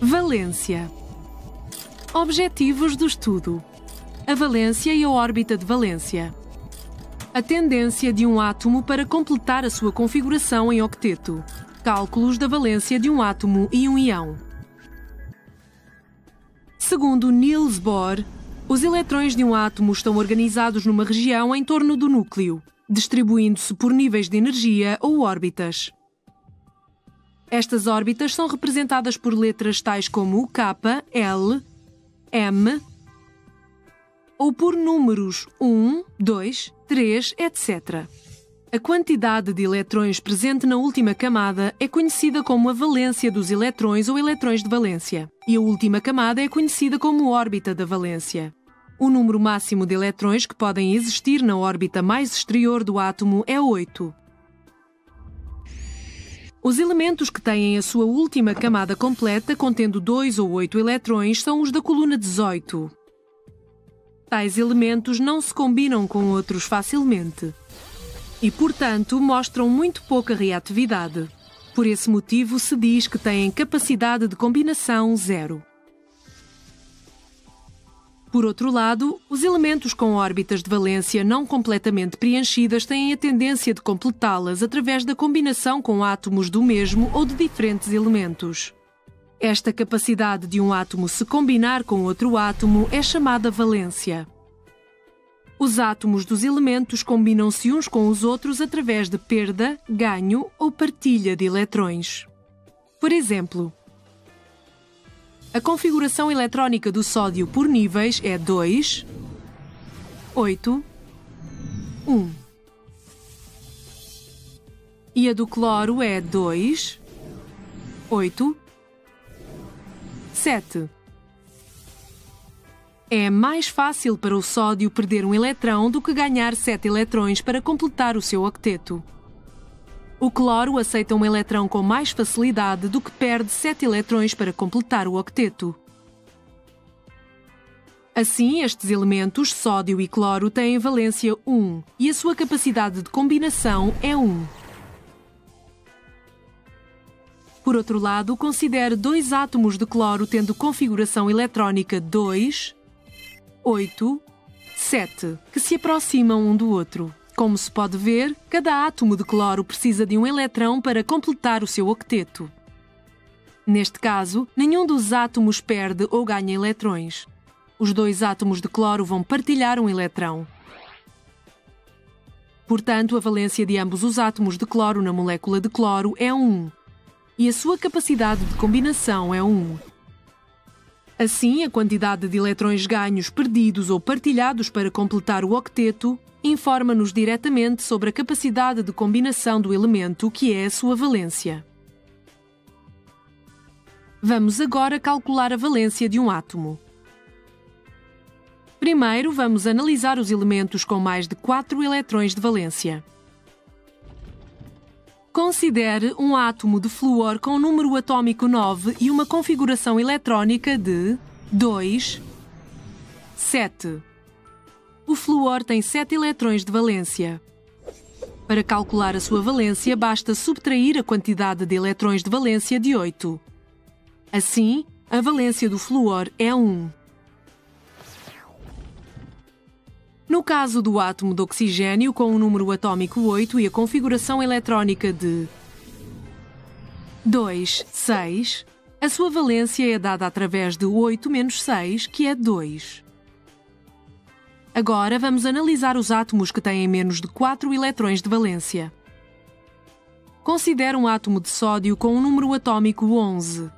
Valência. Objetivos do estudo: a valência e a órbita de valência. A tendência de um átomo para completar a sua configuração em octeto. Cálculos da valência de um átomo e um íon. Segundo Niels Bohr, os eletrões de um átomo estão organizados numa região em torno do núcleo, distribuindo-se por níveis de energia ou órbitas. Estas órbitas são representadas por letras tais como K, L, M, ou por números 1, 2, 3, etc. A quantidade de eletrões presente na última camada é conhecida como a valência dos eletrões ou eletrões de valência, e a última camada é conhecida como órbita da valência. O número máximo de eletrões que podem existir na órbita mais exterior do átomo é 8. Os elementos que têm a sua última camada completa, contendo 2 ou 8 eletrões, são os da coluna 18. Tais elementos não se combinam com outros facilmente e, portanto, mostram muito pouca reatividade. Por esse motivo, se diz que têm capacidade de combinação 0. Por outro lado, os elementos com órbitas de valência não completamente preenchidas têm a tendência de completá-las através da combinação com átomos do mesmo ou de diferentes elementos. Esta capacidade de um átomo se combinar com outro átomo é chamada valência. Os átomos dos elementos combinam-se uns com os outros através de perda, ganho ou partilha de eletrões. Por exemplo, a configuração eletrónica do sódio por níveis é 2, 8, 1. E a do cloro é 2, 8, 7. É mais fácil para o sódio perder um eletrão do que ganhar 7 eletrões para completar o seu octeto. O cloro aceita um eletrão com mais facilidade do que perde 7 eletrões para completar o octeto. Assim, estes elementos, sódio e cloro, têm valência 1 e a sua capacidade de combinação é 1. Por outro lado, considere 2 átomos de cloro tendo configuração eletrónica 2, 8, 7, que se aproximam um do outro. Como se pode ver, cada átomo de cloro precisa de um eletrão para completar o seu octeto. Neste caso, nenhum dos átomos perde ou ganha eletrões. Os 2 átomos de cloro vão partilhar um eletrão. Portanto, a valência de ambos os átomos de cloro na molécula de cloro é 1, e a sua capacidade de combinação é 1. Assim, a quantidade de eletrões ganhos, perdidos ou partilhados para completar o octeto informa-nos diretamente sobre a capacidade de combinação do elemento, que é a sua valência. Vamos agora calcular a valência de um átomo. Primeiro, vamos analisar os elementos com mais de 4 eletrões de valência. Considere um átomo de flúor com número atômico 9 e uma configuração eletrónica de 2, 7. O flúor tem 7 eletrões de valência. Para calcular a sua valência, basta subtrair a quantidade de eletrões de valência de 8. Assim, a valência do flúor é 1. No caso do átomo de oxigênio com o número atômico 8 e a configuração eletrónica de 2, 6, a sua valência é dada através de 8 menos 6, que é 2. Agora vamos analisar os átomos que têm menos de 4 eletrões de valência. Considere um átomo de sódio com o número atômico 11.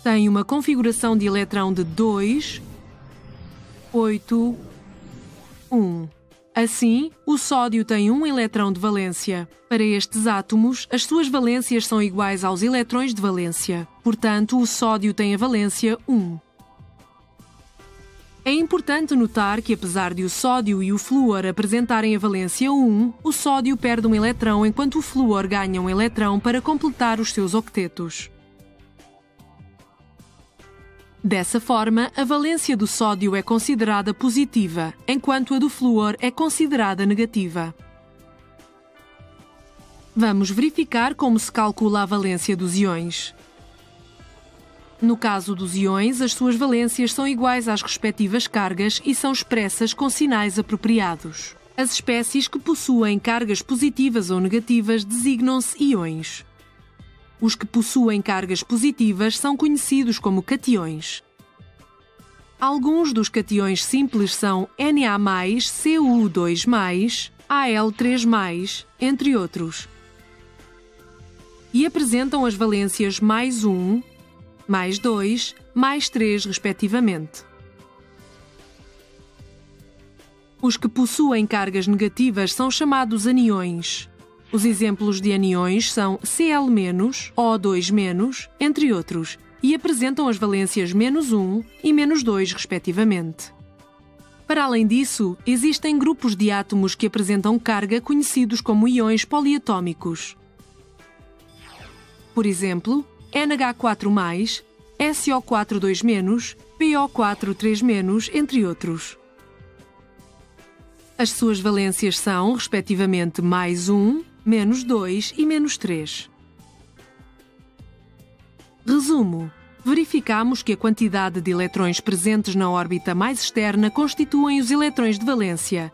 Tem uma configuração de eletrão de 2, 8, 1. Assim, o sódio tem um eletrão de valência. Para estes átomos, as suas valências são iguais aos eletrões de valência. Portanto, o sódio tem a valência 1. É importante notar que, apesar de o sódio e o flúor apresentarem a valência 1, o sódio perde um eletrão enquanto o flúor ganha um eletrão para completar os seus octetos. Dessa forma, a valência do sódio é considerada positiva, enquanto a do flúor é considerada negativa. Vamos verificar como se calcula a valência dos íons. No caso dos íons, as suas valências são iguais às respectivas cargas e são expressas com sinais apropriados. As espécies que possuem cargas positivas ou negativas designam-se íons. Os que possuem cargas positivas são conhecidos como catiões. Alguns dos catiões simples são Na+, Cu2+, Al3+, entre outros, e apresentam as valências +1, +2, +3, respectivamente. Os que possuem cargas negativas são chamados aniões. Os exemplos de aniões são Cl-, O2-, entre outros, e apresentam as valências -1 e -2, respectivamente. Para além disso, existem grupos de átomos que apresentam carga conhecidos como íons poliatômicos. Por exemplo, NH4+, SO4 2-, PO4 3-, entre outros. As suas valências são, respectivamente, +1, -2 e -3. Resumo. Verificamos que a quantidade de eletrões presentes na órbita mais externa constituem os eletrões de valência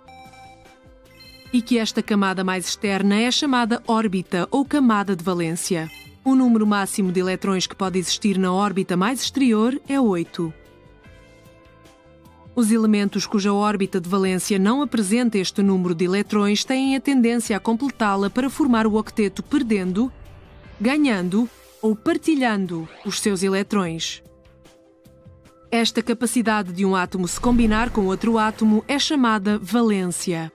e que esta camada mais externa é chamada órbita ou camada de valência. O número máximo de eletrões que pode existir na órbita mais exterior é 8. Os elementos cuja órbita de valência não apresenta este número de eletrões têm a tendência a completá-la para formar o octeto perdendo, ganhando ou partilhando os seus eletrões. Esta capacidade de um átomo se combinar com outro átomo é chamada valência.